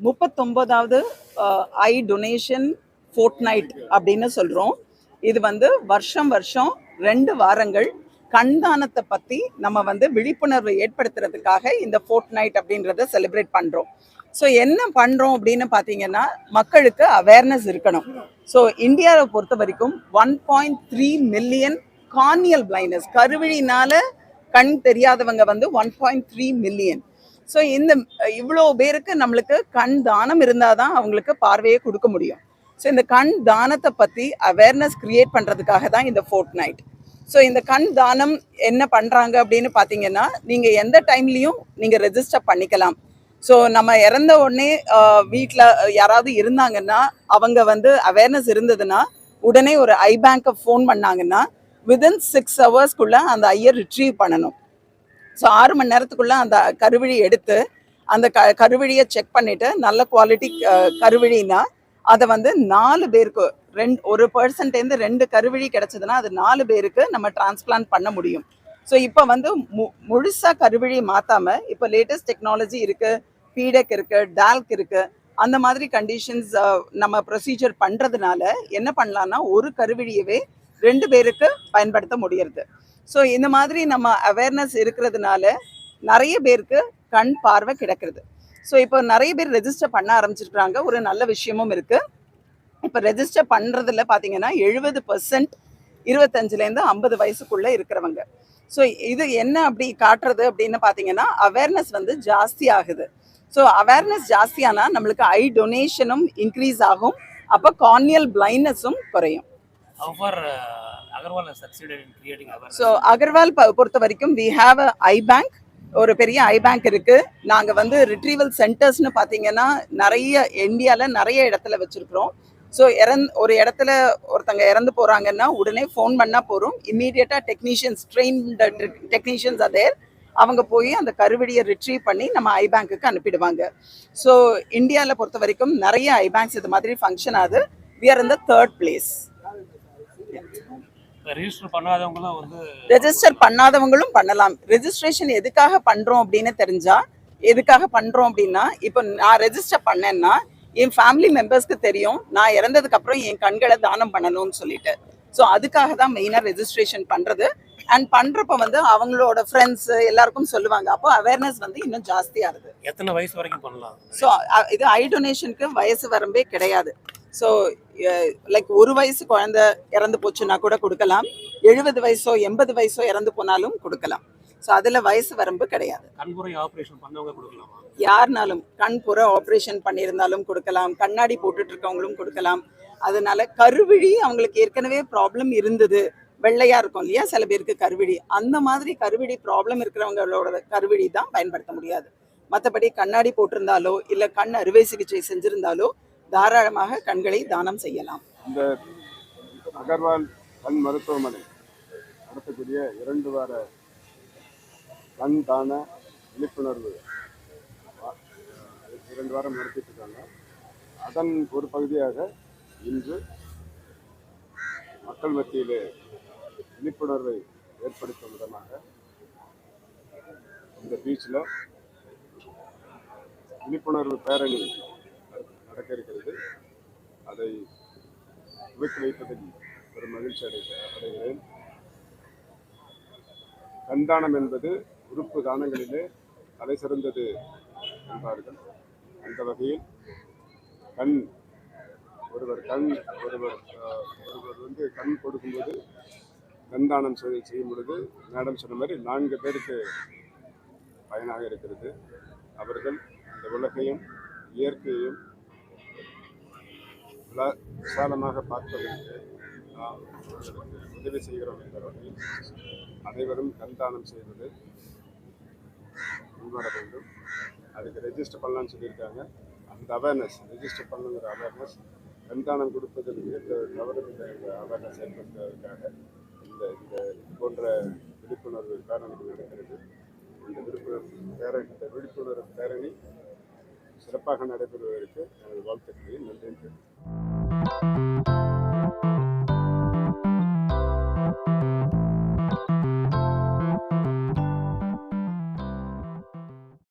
39வது ஐ donation Fortnite அப்படின்னு சொல்கிறோம். இது வருஷம் வருஷம் 2 வாரங்கள் கண் தானத்தை பற்றி நம்ம விழிப்புணர்வு ஏற்படுத்துறதுக்காக இந்த ஃபோர்ட்நைட் அப்படின்றத செலிப்ரேட் பண்ணுறோம். ஸோ என்ன பண்ணுறோம் அப்படின்னு பார்த்தீங்கன்னா, மக்களுக்கு அவேர்னஸ் இருக்கணும். ஸோ இந்தியாவை பொறுத்த வரைக்கும் 1.3 மில்லியன் கார்னியல் பிளைண்ட்னஸ், கருவிழினால கண் தெரியாதவங்க 1.3 மில்லியன். ஸோ இவ்வளோ பேருக்கு நம்மளுக்கு கண் தானம் இருந்தால் தான் அவங்களுக்கு பார்வையை கொடுக்க முடியும். ஸோ இந்த கண் தானத்தை பற்றி அவேர்னஸ் கிரியேட் பண்ணுறதுக்காக தான் இந்த ஃபோர்ட்நைட். ஸோ இந்த கண் தானம் என்ன பண்ணுறாங்க அப்படின்னு பார்த்தீங்கன்னா, நீங்கள் எந்த டைம்லேயும் நீங்கள் ரெஜிஸ்டர் பண்ணிக்கலாம். ஸோ நம்ம இறந்த உடனே வீட்டில் யாராவது இருந்தாங்கன்னா, அவங்க அவேர்னஸ் இருந்ததுன்னா உடனே ஒரு ஐ பேங்க்கை ஃபோன் பண்ணாங்கன்னா வித்தின் 6 ஹவர்ஸ்க்குள்ளே அந்த ஐயை ரிட்ரீவ் பண்ணணும். ஸோ 6 மணி நேரத்துக்குள்ளே அந்த கருவிழி எடுத்து அந்த கருவிழியை செக் பண்ணிவிட்டு நல்ல குவாலிட்டி கருவிழின்னா அதை 4 பேருக்கு ஒரு பர்சன்டேருந்து 2 கருவிழி கிடச்சதுன்னா அது 4 பேருக்கு நம்ம டிரான்ஸ்பிளான்ட் பண்ண முடியும். ஸோ இப்போ முழுசாக கருவிழி மாற்றாமல் இப்போ லேட்டஸ்ட் டெக்னாலஜி இருக்குது, பீடெக் இருக்குது, டால்க் இருக்குது. அந்த மாதிரி கண்டிஷன்ஸ் நம்ம ப்ரொசீஜர் பண்ணுறதுனால என்ன பண்ணலான்னா ஒரு கருவிழியவே 2 பேருக்கு பயன்படுத்த முடியறது. ஸோ இந்த மாதிரி நம்ம அவேர்னஸ் இருக்கிறதுனால நிறைய பேருக்கு கண் பார்வை கிடைக்கிறது. ஸோ இப்போ நிறைய பேர் ரெஜிஸ்டர் பண்ண ஆரம்பிச்சிருக்கிறாங்க. ஒரு நல்ல விஷயமும் இருக்குது. இப்போ ரெஜிஸ்டர் பண்ணுறதுல பார்த்தீங்கன்னா 70% 25லேருந்து 50 வயசுக்குள்ளே இருக்கிறவங்க. ஸோ இது என்ன அப்படி காட்டுறது அப்படின்னு பார்த்தீங்கன்னா, அவேர்னஸ் ஜாஸ்தி ஆகுது. ஸோ அவேர்னஸ் ஜாஸ்தியானால் நம்மளுக்கு ஐ டொனேஷனும் இன்க்ரீஸ் ஆகும். அப்போ கார்னியல் பிளைண்ட்னஸும் குறையும். ஸோ அகர்வால் பொறுத்த வரைக்கும் we have a eye bank. ஒரு பெரிய ஐ பேங்க் இருக்குது. நாங்கள் ரிட்ரீவல் சென்டர்ஸ்னு பார்த்தீங்கன்னா இந்தியாவில் நிறைய இடத்துல வச்சுருக்குறோம். ஸோ ஒரு இடத்துல ஒருத்தங்க இறந்து போகிறாங்கன்னா உடனே ஃபோன் பண்ணால் போகிறோம். இம்மீடியட்டாக டெக்னீஷியன்ஸ், ட்ரெயின்டு டெக்னீஷியன்ஸ் அதேர், அவங்க போய் அந்த கருவிழியை ரிட்ரீவ் பண்ணி நம்ம ஐ பேங்க்குக்கு அனுப்பிடுவாங்க. ஸோ இந்தியாவில் பொறுத்த வரைக்கும் நிறைய ஐ பேங்க்ஸ் இது மாதிரி ஃபங்க்ஷன் ஆகுது. We are in the 3rd place. Register பண்ணாதவங்களும் பண்ணலாம். ரெஜிஸ்ட்ரேஷன் எதுக்காக பண்ணுறோம் அப்படின்னு தெரிஞ்சால், எதுக்காக பண்ணுறோம் அப்படின்னா, இப்போ நான் ரெஜிஸ்டர் பண்ணேன்னா என் ஃபேமிலி மெம்பர்ஸ்க்கு தெரியும் நான் இறந்ததுக்கப்புறம் என் கண்களை தானம் பண்ணணும்னு சொல்லிட்டு. ஸோ அதுக்காக தான் மெயினாக ரெஜிஸ்ட்ரேஷன் பண்ணுறது. அண்ட் பண்ணுறப்ப அவங்களோட ஃப்ரெண்ட்ஸு எல்லாருக்கும் சொல்லுவாங்க. அப்போ அவேர்னஸ் இன்னும் ஜாஸ்தியாகுது. எத்தனை வயசு வரைக்கும் பண்ணலாம்? ஸோ இது ஐ டொனேஷனுக்கு வயசு வரம்பே கிடையாது. ஸோ லைக் 1 வயசு குழந்தை இறந்து போச்சுன்னா கூட கொடுக்கலாம். 70 வயசோ 80 வயசோ இறந்து போனாலும் கொடுக்கலாம். ஸோ அதில் வயசு வரம்பு கிடையாது. கண்புரை ஆப்ரேஷன் பண்ணவங்க கொடுக்கலாமா? யாருனாலும் கண்புற ஆப்ரேஷன் பண்ணியிருந்தாலும் கொடுக்கலாம். கண்ணாடி போட்டுட்டு இருக்கவங்களும் கொடுக்கலாம். அதனால கருவிழி அவங்களுக்கு ஏற்கனவே ப்ராப்ளம் இருந்தது, வெள்ளையாக இருக்கும் இல்லையா சில பேருக்கு கருவிழி, அந்த மாதிரி கருவிழி ப்ராப்ளம் இருக்கிறவங்களோட கருவிழி தான் பயன்படுத்த முடியாது. மற்றபடி கண்ணாடி போட்டிருந்தாலோ இல்லை கண் அறுவை சிகிச்சை செஞ்சிருந்தாலோ தாராளமாக கண்களை தானம் செய்யலாம். இந்த அகர்வால் கண் மருத்துவமனை நடத்தக்கூடிய 2 வார கண் தான விழிப்புணர்வு 2 வாரம் நடத்திட்டு இருக்காங்க. அதன் ஒரு பகுதியாக இன்று மக்கள் மத்தியிலே விழிப்புணர்வை ஏற்படுத்தும் விதமாக இந்த பீச்சில் விழிப்புணர்வு பேரணி நடக்க இருக்கிறது. அதை துவக்கி வைப்பதில் ஒரு மகிழ்ச்சி அடைகிறேன். கண்தானம் என்பது உறுப்பு தானங்களிலே தலை சிறந்தது என்பார்கள். அந்த வகையில் ஒருவர் கண் கொடுக்கும்போது கண்தானம் செய்யும் பொழுது மேடம் சொன்ன மாதிரி 4 பேருக்கு பயனாக இருக்கிறது. அவர்கள் இந்த உலகையும் இயற்கையையும் விசாலமாக பார்ப்பதற்கு நாம் உதவி செய்கிறோம் என்ற வகையில் அனைவரும் கண்தானம் செய்வது முன்வர வேண்டும். அதுக்கு ரெஜிஸ்டர் பண்ணலான்னு சொல்லியிருக்காங்க. அந்த ரெஜிஸ்டர் பண்ணுங்கிற அவேர்னஸ், கண்தானம் கொடுப்பதில் எந்த தவறும் இல்லை என்ற அவேர்னஸ் ஏற்படுத்துவதற்காக இந்த போன்ற விழிப்புணர்வு பேரணிகள் நடக்கிறது. இந்த விழிப்புணர்வு பேரணி சிறப்பாக நடைபெறுவதற்கு எனது வாழ்த்துக்களை நன்றி.